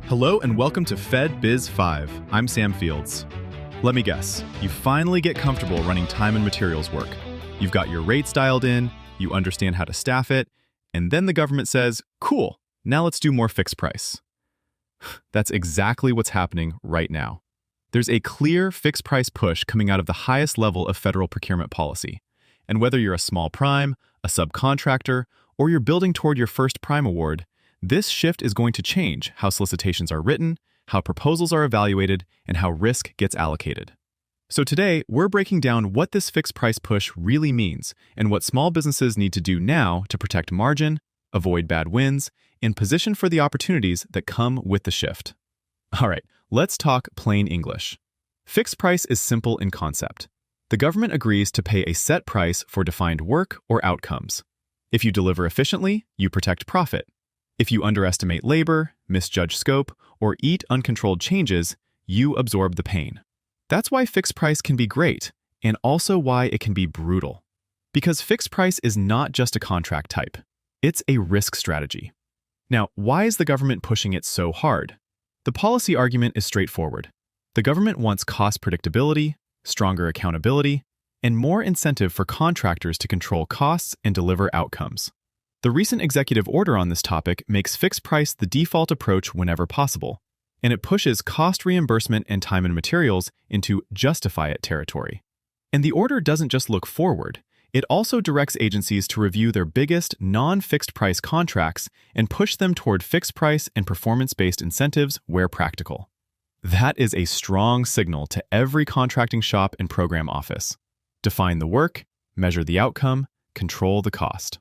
Hello and welcome to FedBiz 5. I'm Sam Fields. Let me guess, you finally get comfortable running time and materials work. You've got your rates dialed in, you understand how to staff it, and then the government says, cool, now let's do more fixed price. That's exactly what's happening right now. There's a clear fixed price push coming out of the highest level of federal procurement policy. And whether you're a small prime, a subcontractor, or you're building toward your first prime award, this shift is going to change how solicitations are written, how proposals are evaluated, and how risk gets allocated. So today, we're breaking down what this fixed price push really means and what small businesses need to do now to protect margin, avoid bad wins, and position for the opportunities that come with the shift. All right, let's talk plain English. Fixed price is simple in concept. The government agrees to pay a set price for defined work or outcomes. If you deliver efficiently, you protect profit. If you underestimate labor, misjudge scope, or eat uncontrolled changes, you absorb the pain. That's why fixed price can be great, and also why it can be brutal. Because fixed price is not just a contract type. It's a risk strategy. Now, why is the government pushing it so hard? The policy argument is straightforward. The government wants cost predictability, stronger accountability, and more incentive for contractors to control costs and deliver outcomes. The recent executive order on this topic makes fixed price the default approach whenever possible, and it pushes cost reimbursement and time and materials into justify it territory. And the order doesn't just look forward, it also directs agencies to review their biggest non-fixed price contracts and push them toward fixed price and performance-based incentives where practical. That is a strong signal to every contracting shop and program office. Define the work, measure the outcome, control the cost.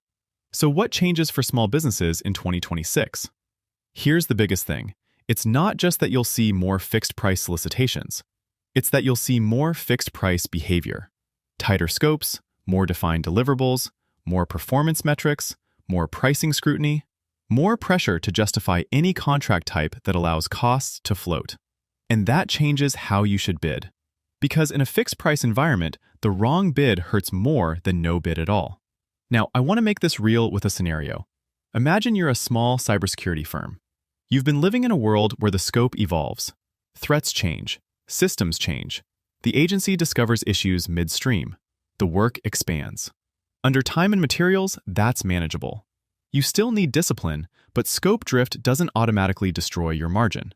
So what changes for small businesses in 2026? Here's the biggest thing. It's not just that you'll see more fixed price solicitations. It's that you'll see more fixed price behavior. Tighter scopes, more defined deliverables, more performance metrics, more pricing scrutiny, more pressure to justify any contract type that allows costs to float. And that changes how you should bid. Because in a fixed price environment, the wrong bid hurts more than no bid at all. Now, I want to make this real with a scenario. Imagine you're a small cybersecurity firm. You've been living in a world where the scope evolves. Threats change. Systems change. The agency discovers issues midstream. The work expands. Under time and materials, that's manageable. You still need discipline, but scope drift doesn't automatically destroy your margin.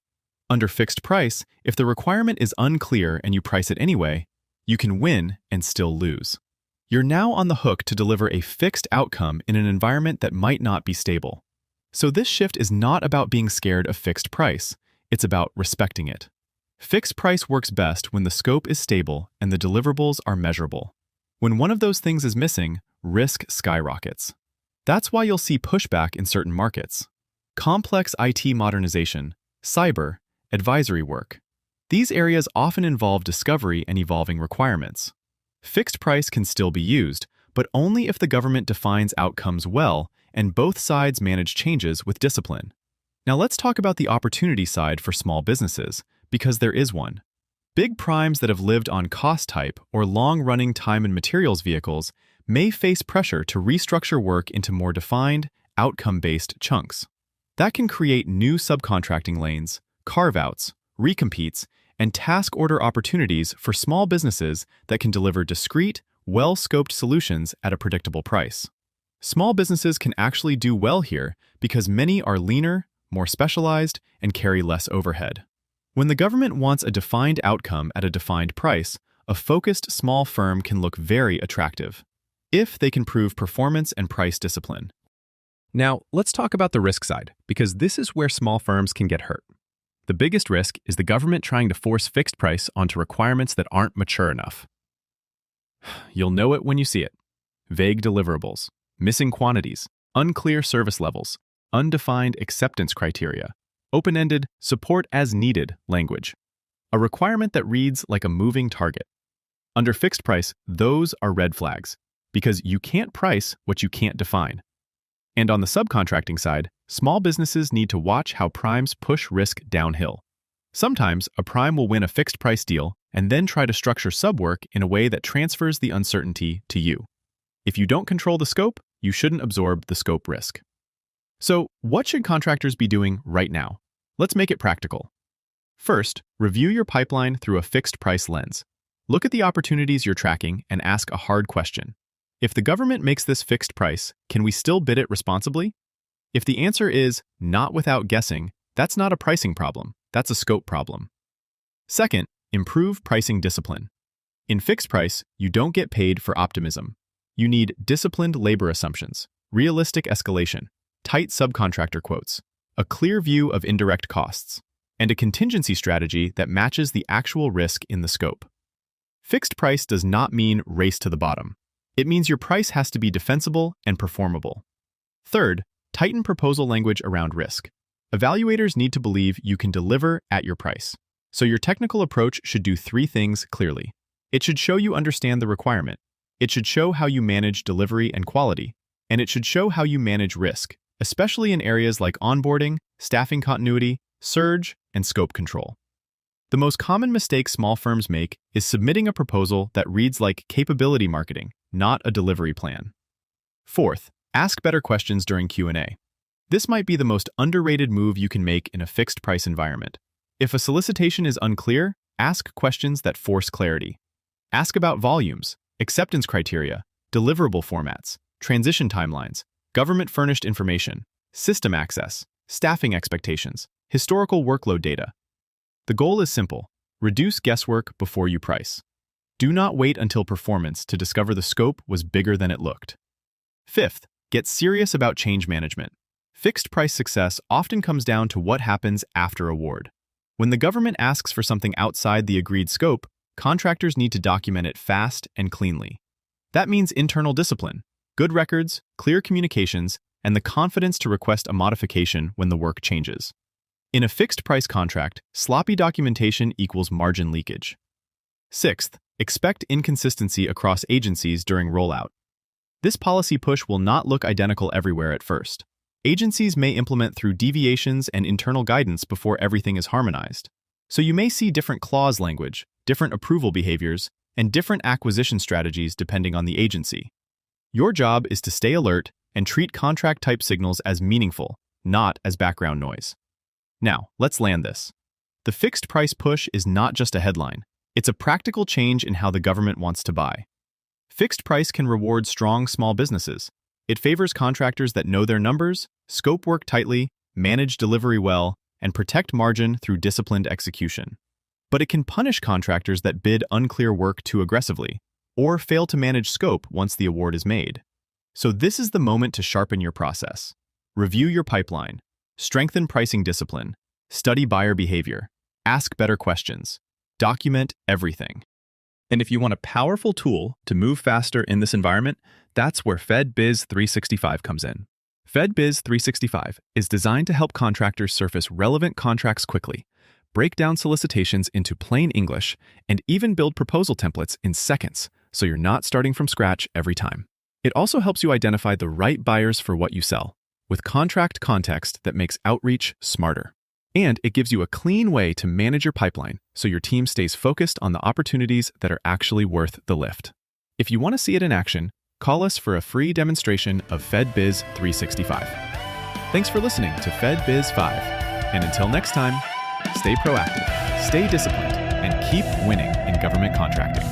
Under fixed price, if the requirement is unclear and you price it anyway, you can win and still lose. You're now on the hook to deliver a fixed outcome in an environment that might not be stable. So this shift is not about being scared of fixed price, it's about respecting it. Fixed price works best when the scope is stable and the deliverables are measurable. When one of those things is missing, risk skyrockets. That's why you'll see pushback in certain markets. Complex IT modernization, cyber, advisory work. These areas often involve discovery and evolving requirements. Fixed price can still be used, but only if the government defines outcomes well and both sides manage changes with discipline. Now let's talk about the opportunity side for small businesses, because there is one. Big primes that have lived on cost type or long-running time and materials vehicles may face pressure to restructure work into more defined, outcome-based chunks. That can create new subcontracting lanes, carve-outs, recompetes, and task order opportunities for small businesses that can deliver discrete, well-scoped solutions at a predictable price. Small businesses can actually do well here because many are leaner, more specialized, and carry less overhead. When the government wants a defined outcome at a defined price, a focused small firm can look very attractive, if they can prove performance and price discipline. Now, let's talk about the risk side, because this is where small firms can get hurt. The biggest risk is the government trying to force fixed price onto requirements that aren't mature enough. You'll know it when you see it. Vague deliverables, missing quantities, unclear service levels, undefined acceptance criteria, open-ended support as needed language. A requirement that reads like a moving target. Under fixed price, those are red flags, because you can't price what you can't define. And on the subcontracting side, small businesses need to watch how primes push risk downhill. Sometimes, a prime will win a fixed-price deal and then try to structure subwork in a way that transfers the uncertainty to you. If you don't control the scope, you shouldn't absorb the scope risk. So, what should contractors be doing right now? Let's make it practical. First, review your pipeline through a fixed price lens. Look at the opportunities you're tracking and ask a hard question. If the government makes this fixed price, can we still bid it responsibly? If the answer is not without guessing, that's not a pricing problem, that's a scope problem. Second, improve pricing discipline. In fixed price, you don't get paid for optimism. You need disciplined labor assumptions, realistic escalation, tight subcontractor quotes, a clear view of indirect costs, and a contingency strategy that matches the actual risk in the scope. Fixed price does not mean race to the bottom. It means your price has to be defensible and performable. Third, tighten proposal language around risk. Evaluators need to believe you can deliver at your price. So your technical approach should do three things clearly. It should show you understand the requirement. It should show how you manage delivery and quality. And it should show how you manage risk, especially in areas like onboarding, staffing continuity, surge, and scope control. The most common mistake small firms make is submitting a proposal that reads like capability marketing, not a delivery plan. Fourth, ask better questions during Q&A. This might be the most underrated move you can make in a fixed price environment. If a solicitation is unclear, ask questions that force clarity. Ask about volumes, acceptance criteria, deliverable formats, transition timelines, government-furnished information, system access, staffing expectations, historical workload data. The goal is simple: reduce guesswork before you price. Do not wait until performance to discover the scope was bigger than it looked. Fifth, get serious about change management. Fixed price success often comes down to what happens after award. When the government asks for something outside the agreed scope, contractors need to document it fast and cleanly. That means internal discipline, good records, clear communications, and the confidence to request a modification when the work changes. In a fixed-price contract, sloppy documentation equals margin leakage. Sixth, expect inconsistency across agencies during rollout. This policy push will not look identical everywhere at first. Agencies may implement through deviations and internal guidance before everything is harmonized. So you may see different clause language, different approval behaviors, and different acquisition strategies depending on the agency. Your job is to stay alert and treat contract-type signals as meaningful, not as background noise. Now, let's land this. The fixed price push is not just a headline. It's a practical change in how the government wants to buy. Fixed price can reward strong small businesses. It favors contractors that know their numbers, scope work tightly, manage delivery well, and protect margin through disciplined execution. But it can punish contractors that bid unclear work too aggressively, or fail to manage scope once the award is made. So this is the moment to sharpen your process. Review your pipeline. Strengthen pricing discipline, study buyer behavior, ask better questions, document everything. And if you want a powerful tool to move faster in this environment, that's where FedBiz 365 comes in. FedBiz 365 is designed to help contractors surface relevant contracts quickly, break down solicitations into plain English, and even build proposal templates in seconds, so you're not starting from scratch every time. It also helps you identify the right buyers for what you sell, with contract context that makes outreach smarter. And it gives you a clean way to manage your pipeline so your team stays focused on the opportunities that are actually worth the lift. If you want to see it in action, call us for a free demonstration of FedBiz 365. Thanks for listening to FedBiz 5. And until next time, stay proactive, stay disciplined, and keep winning in government contracting.